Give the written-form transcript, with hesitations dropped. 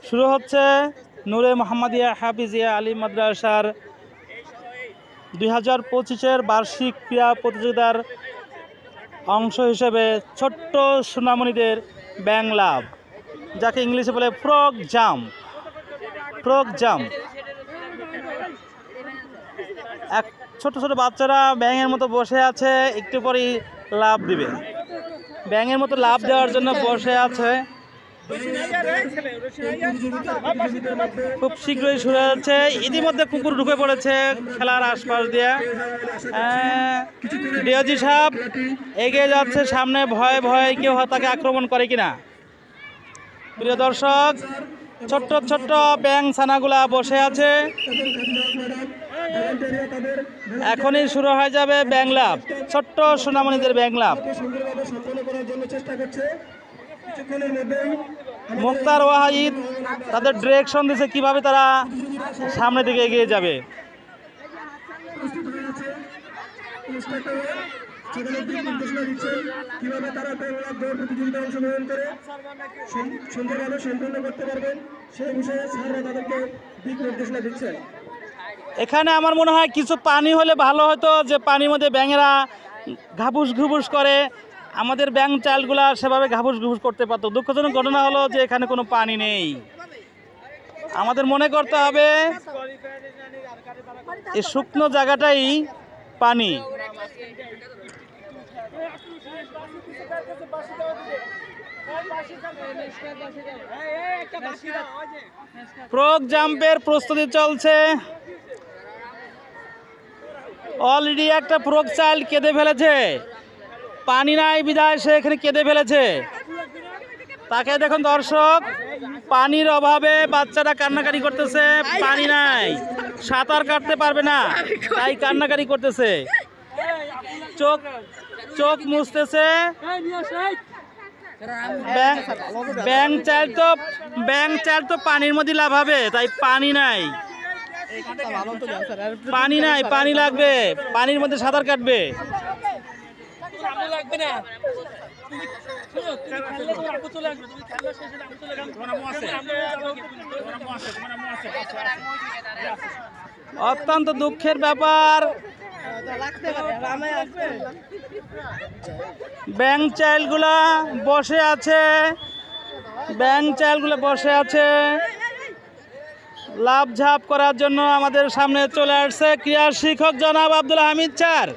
শুরু হচ্ছে নূরে মোহাম্মদিয়া হাফিজিয়া আলী মাদ্রাসার 2025-এর বার্ষিক ক্রীড়া প্রতিযোগিতার অংশ হিসেবে ছোট্ট সোনামণিদের ব্যাং লাভ, যাকে ইংলিশে বলে ফ্রগ জাম্প। এক ছোট ছোট বাচ্চারা ব্যাঙের মতো বসে আছে, একটু পরেই লাভ দিবে। ব্যাঙের মতো লাভ দেওয়ার জন্য বসে আছে। খুব শীঘ্রই শুরু হচ্ছে। ইতিমধ্যে কুকুর ঢুকে পড়েছে খেলার আশপাশ দিয়ে। ডিওজি সাহেব এগিয়ে যাচ্ছে সামনে, ভয়ে ভয়ে কেউ তাকে আক্রমণ করে কিনা। প্রিয় দর্শক, ছোট্ট ছোট্ট ব্যাং ছানাগুলা বসে আছে। এখনই শুরু হয়ে যাবে ব্যাং লাভ, ছোট্ট সোনামণিদের ব্যাং লাভ। মুক্তার ওয়াহিদ তাদের ডিরেকশন দিচ্ছে কিভাবে তারা সামনের দিকে এগিয়ে যাবে। এখানে আমার মনে হয় কিছু পানি হলে ভালো হতো, যে পানির মধ্যে ব্যাঙেরা ঘাবুস ঘুবুস করে, আমাদের ব্যাং চালগুলা সেভাবে ঘাবুস ঘুবুস করতে পারতো। দুঃখজনক ঘটনা হলো যে এখানে কোনো পানি নেই। আমাদের মনে করতে হবে এই শুকনো জায়গাটাই পানি। ফ্রগ জাম্পের প্রস্তুতি চলছে। অলরেডি একটা ফ্রগ চাইল্ড কেঁদে ফেলেছে, পানি নাই বিধায় সে এখানে কেঁদে ফেলেছে। তাকে দেখুন দর্শক, পানির অভাবে বাচ্চাটা কান্নাকাটি করতেছে। পানি নাই, সাঁতার কাটতে পারবে না, তাই কান্নাকাটি করতেছে। চোখ মুছতেছে। ব্যাং চাইল্ড তো পানির মধ্যে লাভ হবে, তাই পানি নাই, পানি লাগবে, পানির মধ্যে সাঁতার কাটবে। অত্যন্ত দুঃখের ব্যাপার, ব্যাং চাইল্ডগুলা বসে আছে, লাভ ঝাপ করার জন্য আমাদের সামনে চলে আসছে ক্রীড়া শিক্ষক জনাব আব্দুল হামিদ স্যার।